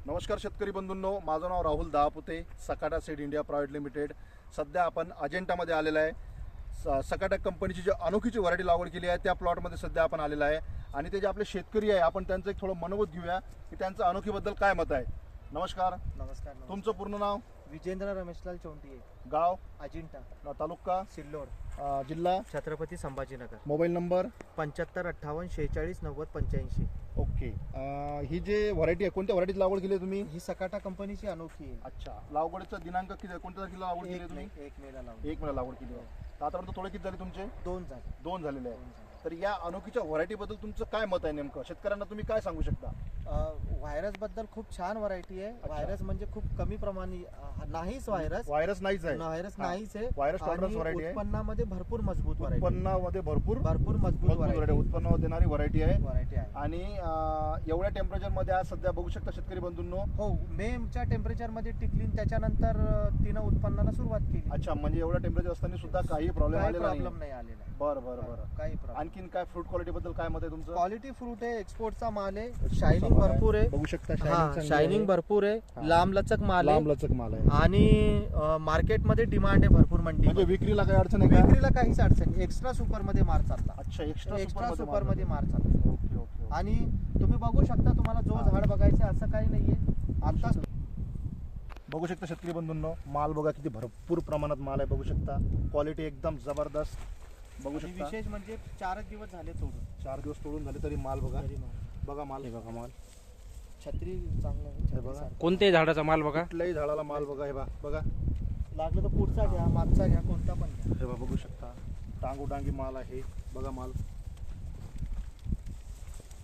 नमस्कार शेतकरी बंधूंनो, माझं नाव Rahul Dahapute, Sakata seed India private limited. सध्या आपण अजेंठामध्ये आलेला आहे. सकाटा कंपनीची जी अनोखीची व्हरायटी लागवड केली आहे त्या प्लॉटमध्ये सध्या आपण आलेला आहे आणि ते जे आपले शेतकरी आहे आपण त्यांचं एक थोडं मनोगत घेऊया की त्यांचं अनोखीबद्दल काय मत आहे. नमस्कार. नमस्कार. तुमचं पूर्ण नाव? विजेंद्र रमेशलाल चौंटिये. गाव? अजिंठा. तालुका? सिल्लोड. जिल्हा? Chhatrapati Sambhajinagar. Mobile number? 7558469085. Okay. ही जे व्हरायटी आहे कोणत्या व्हरायटीत लागवड केली आहे तुम्ही? ही सकाटा कंपनीची अनोखी आहे. अच्छा. लागवडीचा दिनांक किती आहे? कोणत्या तारखेला लागवड केली आहे तुम्ही? 1 मेला लावली. 1 महिना लागवड केली आहे. तर आतापर्यंत थोडे किती झाले तुमचे? 2 झाले. 2 झालेले आहे. तर या अनोखीच्या व्हरायटीबद्दल तुमचं काय मत आहे नेमकं? शेतकऱ्यांना तुम्ही काय सांगू शकता? व्हायरस बद्दल खूप छान व्हरायटी आहे. व्हायरस म्हणजे खूप कमी प्रमाणे नाहीच व्हायरस नाहीच आहे. व्हायरस नाहीच आहे. व्हायरस टॉलरन्स व्हरायटी आहे. उत्पन्नामध्ये भरपूर मजबूत व्हरायटी. उत्पन्नामध्ये भरपूर मजबूत व्हरायटी. उत्पन्न देणारी व्हरायटी आहे. आहे आणि एवढ्या टेम्परेचर मध्ये आज सध्या बघू शकता शेतकरी बंधूंनो. हो, मेच्या टेम्परेचर मध्ये टिकली, त्याच्यानंतर तिनं उत्पन्नाला सुरुवात केली. अच्छा, म्हणजे एवढ्या टेम्परेचर असताना सुद्धा काही प्रॉब्लेम नाही आलेला. बरं. काही प्रॉब्लेम. आणखीन काय फ्रूट क्वालिटी बद्दल काय मत आहे तुमचं? क्वालिटी फ्रूट आहे, एक्सपोर्टचा माल आहे, शायनिंग भरपूर आहे. बघू शकता शायनिंग भरपूर आहे, लांब लचक माल आहे. लचक माल आहे आणि मार्केटमध्ये डिमांड आहे भरपूर. म्हणजे विक्रीला काही अडचण आहे का? विक्रीला काहीच अडचण नाही. एक्स्ट्रा सुपर मध्ये माल चालला. अच्छा, एक्स्ट्रा सुपर मध्ये माल चालला. ओके. आणि तुम्ही बघू शकता, तुम्हाला जो झाड बघायचं असं काही नाहीये. आता बघू शकता शेतकरी बंधूंनो, माल बघा किती भरपूर प्रमाणात माल आहे. बघू शकता क्वालिटी एकदम जबरदस्त. बघू शकता विशेष म्हणजे 4 दिवस झाले तोडून. 4 दिवस तोडून झाले तरी माल बघा. बघा माल, हे बघा माल. छत्री चांगलं हे बघा. कोणत्याही झाडाचा माल बघा. कुठल्याही झाडाला माल बघा. हे बघा. लागलं तर पुढचा घ्या, मागचा घ्या, कोणता पण घ्या. हे बघू शकता टांगोडांगी माल आहे. बघा माल.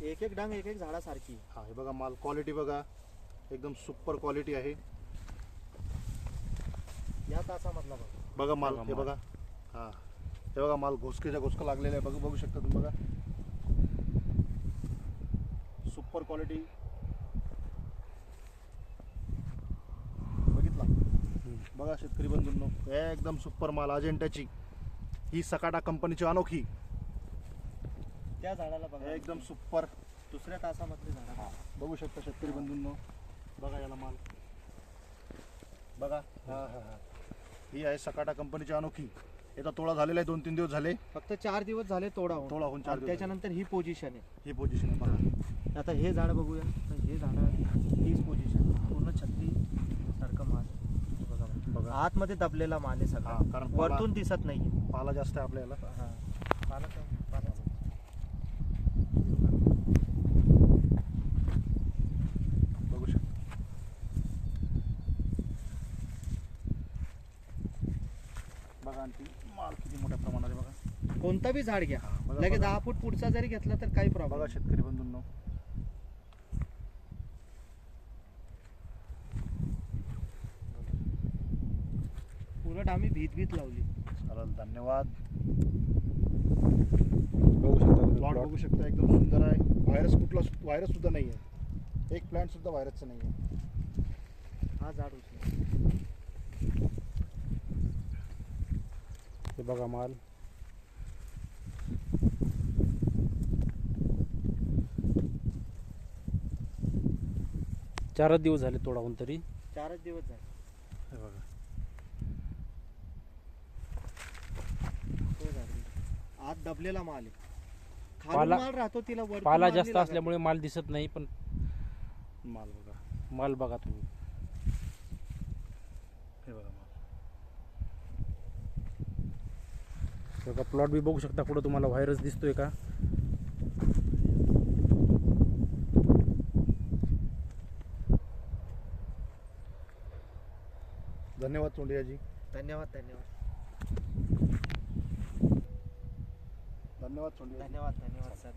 एक डांग एक झाडासारखी. हा, हे बघा माल. क्वालिटी बघा एकदम सुपर क्वालिटी आहे. या तासामधला बघा माल. हे बघा. हा, हे बघा माल घोसकेच्या घोसका लागलेला आहे. बघू शकता तुम्ही. बघा सुपर क्वालिटी. बघितला? बघा शेतकरी बंधूंनो, एकदम सुपर माल. अजेंठाची ही सकाटा कंपनीची अनोखी. त्या झाडाला बघा, एकदम सुपर. दुसऱ्या तासामधले झाड. बघू शकता शेतकरी बंधूंनो. बघा याला माल. बघा. हा. ही आहे सकाटा कंपनीची अनोखी. याचा तोडा झालेला आहे. 2-3 दिवस झाले. फक्त 4 दिवस झाले तोडा होऊन 4 दिवस. त्याच्यानंतर ही पोझिशन आहे. ही पोझिशन आहे. बघा आता हे झाड बघूया. तर हे झाड हीच पोझिशन, पूर्ण छत्री सारखं माल. बघा आतमध्ये दबलेला माल आहे सगळा. कारण वरतून दिसत नाहीये. पाला जास्त आहे आपल्याला. पाला. बघू शकता. बघा आणखी माल किती मोठ्या प्रमाणात आहे. बघा कोणता बी झाड घ्या, बघा, लगेच बघा. 10 फूट पुढचा जरी घेतला तर काही प्रॉब्लेम. बघा शेतकरी बंधूंनो. पुरट आम्ही भीत लावली. चालेल, धन्यवाद. बघू शकता प्लॉट बघू शकता एकदम सुंदर आहे. व्हायरस सुद्धा नाही आहे. एक प्लांट सुद्धा व्हायरसचं नाही आहे. हा झाड उचला. हे बघा माल. चारच दिवस झाले तोडाहून तरी. 4च दिवस झाले. हे बघा. तो झाड. आत दबलेला माल आहे. खाली पाला- माल राहतो, तिला वरतून पाला माल नाही जास्त लागत. असल्यामुळे माल दिसत नाही, पण माल बघा. माल बघा तुम्ही. हे बघा माल. बघा प्लॉट बी बघू शकता. कुठं तुम्हाला व्हायरस दिसतोय का? धन्यवाद चोंडियाजी. धन्यवाद. धन्यवाद चोंडिया. धन्यवाद सर.